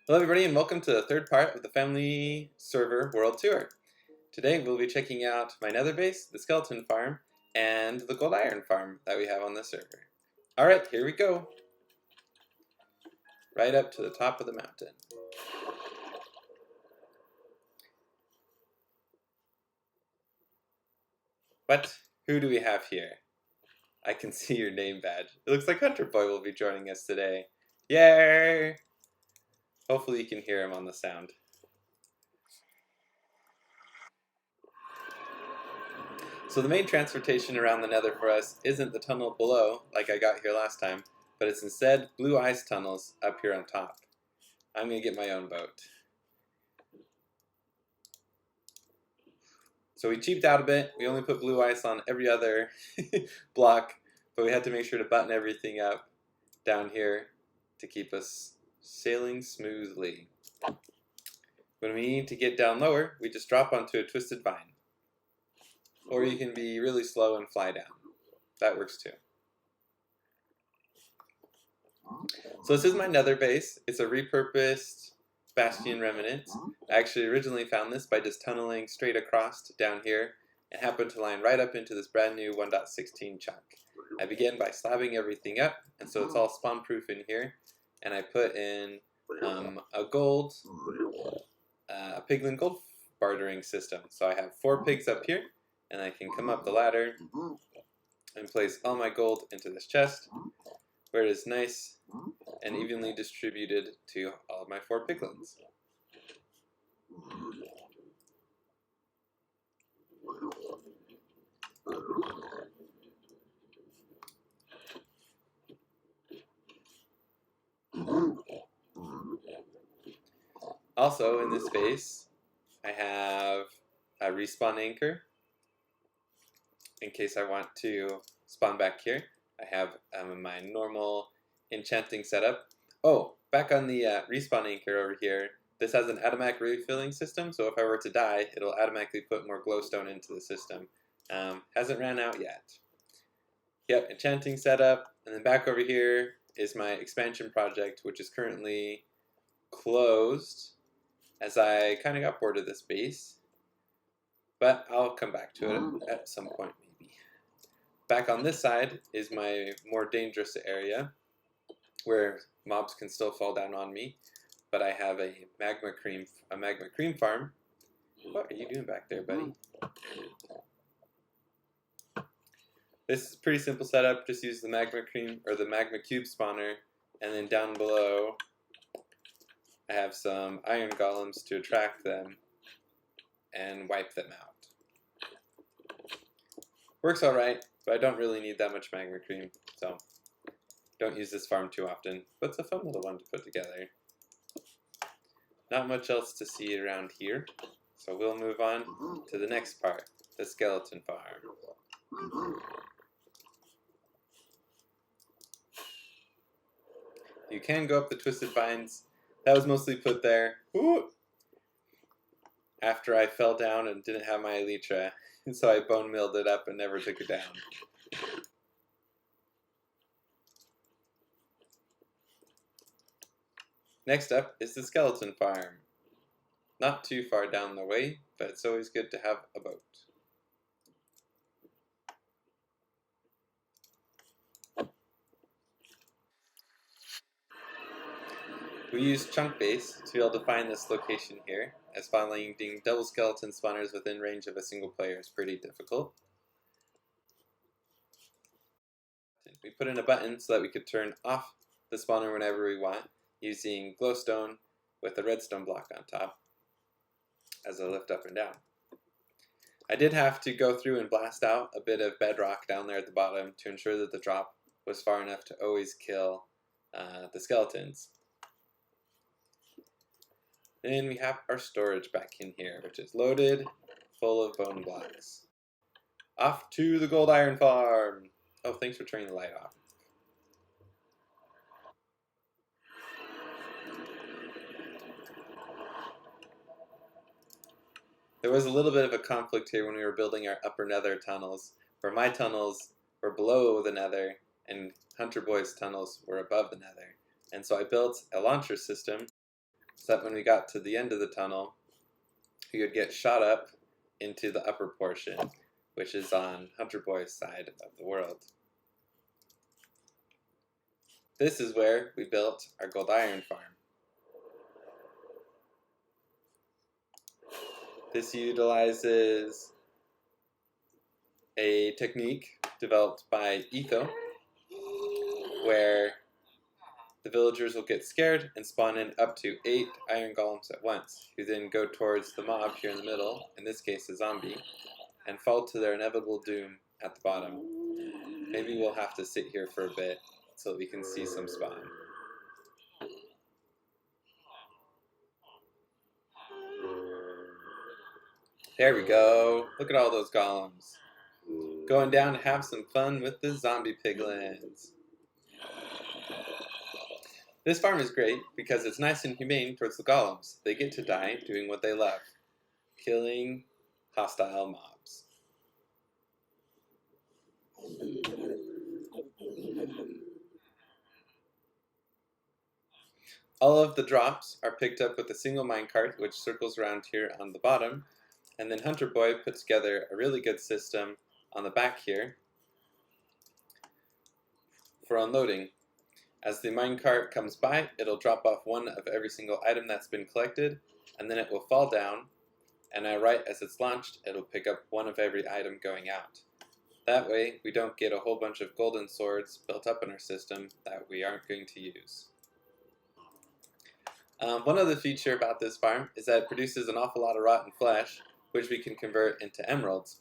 Hello everybody and welcome to the third part of the Family Server World Tour. Today we'll be checking out my nether base, the skeleton farm, and the gold iron farm that we have on the server. Alright, here we go. Right up to the top of the mountain. What? Who do we have here? I can see your name badge. It looks like Hunterboy will be joining us today. Yay! Hopefully you can hear him on the sound. So the main transportation around the nether for us isn't the tunnel below, like I got here last time, but it's instead blue ice tunnels up here on top. I'm going to get my own boat. So we cheaped out a bit. We only put blue ice on every other block, but we had to make sure to button everything up down here to keep us sailing smoothly. When we need to get down lower, we just drop onto a twisted vine. Or you can be really slow and fly down. That works too. So this is my nether base. It's a repurposed bastion remnant. I actually originally found this by just tunneling straight across down here and happened to line right up into this brand new 1.16 chunk. I began by slabbing everything up, and so it's all spawn proof in here. And I put in a piglin gold bartering system. So I have 4 pigs up here, and I can come up the ladder and place all my gold into this chest, where it is nice and evenly distributed to all of my 4 piglins. Also in this base, I have a respawn anchor in case I want to spawn back here. I have my normal enchanting setup. Oh, back on the respawn anchor over here, this has an automatic refilling system, so if I were to die, it'll automatically put more glowstone into the system. Hasn't ran out yet. Yep, enchanting setup, and then back over here is my expansion project, which is currently closed as I kind of got bored of this base, but I'll come back to it at some point maybe. Back on this side is my more dangerous area where mobs can still fall down on me, but I have a magma cream farm. What are you doing back there, buddy? This is a pretty simple setup. Just use the magma cream or the magma cube spawner, and then down below I have some iron golems to attract them and wipe them out. Works alright, but I don't really need that much magma cream, so don't use this farm too often, but it's a fun little one to put together. Not much else to see around here, so we'll move on to the next part, the skeleton farm. You can go up the twisted vines. That was mostly put there after I fell down and didn't have my elytra, and so I bone milled it up and never took it down. Next up is the skeleton farm. Not too far down the way, but it's always good to have a boat. We use chunk base to be able to find this location here, as finding double skeleton spawners within range of a single player is pretty difficult. We put in a button so that we could turn off the spawner whenever we want, using glowstone with a redstone block on top as a lift up and down. I did have to go through and blast out a bit of bedrock down there at the bottom to ensure that the drop was far enough to always kill the skeletons. Then we have our storage back in here, which is loaded, full of bone blocks. Off to the gold iron farm! Oh, thanks for turning the light off. There was a little bit of a conflict here when we were building our upper nether tunnels, where my tunnels were below the nether and Hunterboy's tunnels were above the nether. And so I built a launcher system so that when we got to the end of the tunnel, we would get shot up into the upper portion, which is on Hunterboy's side of the world. This is where we built our gold iron farm. This utilizes a technique developed by Etho, where the villagers will get scared and spawn in up to 8 iron golems at once, who then go towards the mob here in the middle, in this case a zombie, and fall to their inevitable doom at the bottom. Maybe we'll have to sit here for a bit so that we can see some spawn. There we go. Look at all those golems. Going down to have some fun with the zombie piglins. This farm is great because it's nice and humane towards the golems. They get to die doing what they love, killing hostile mobs. All of the drops are picked up with a single minecart, which circles around here on the bottom, and then Hunterboy put together a really good system on the back here for unloading. As the minecart comes by, it'll drop off one of every single item that's been collected, and then it will fall down, and right as it's launched, it'll pick up one of every item going out. That way, we don't get a whole bunch of golden swords built up in our system that we aren't going to use. One other feature about this farm is that it produces an awful lot of rotten flesh, which we can convert into emeralds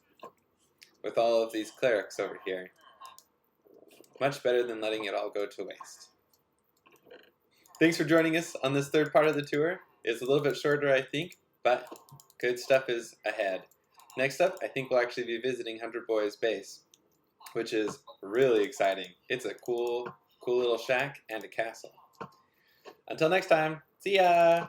with all of these clerics over here. Much better than letting it all go to waste. Thanks for joining us on this third part of the tour. It's a little bit shorter, I think, but good stuff is ahead. Next up, I think we'll actually be visiting Hunterboy's base, which is really exciting. It's a cool little shack and a castle. Until next time, see ya!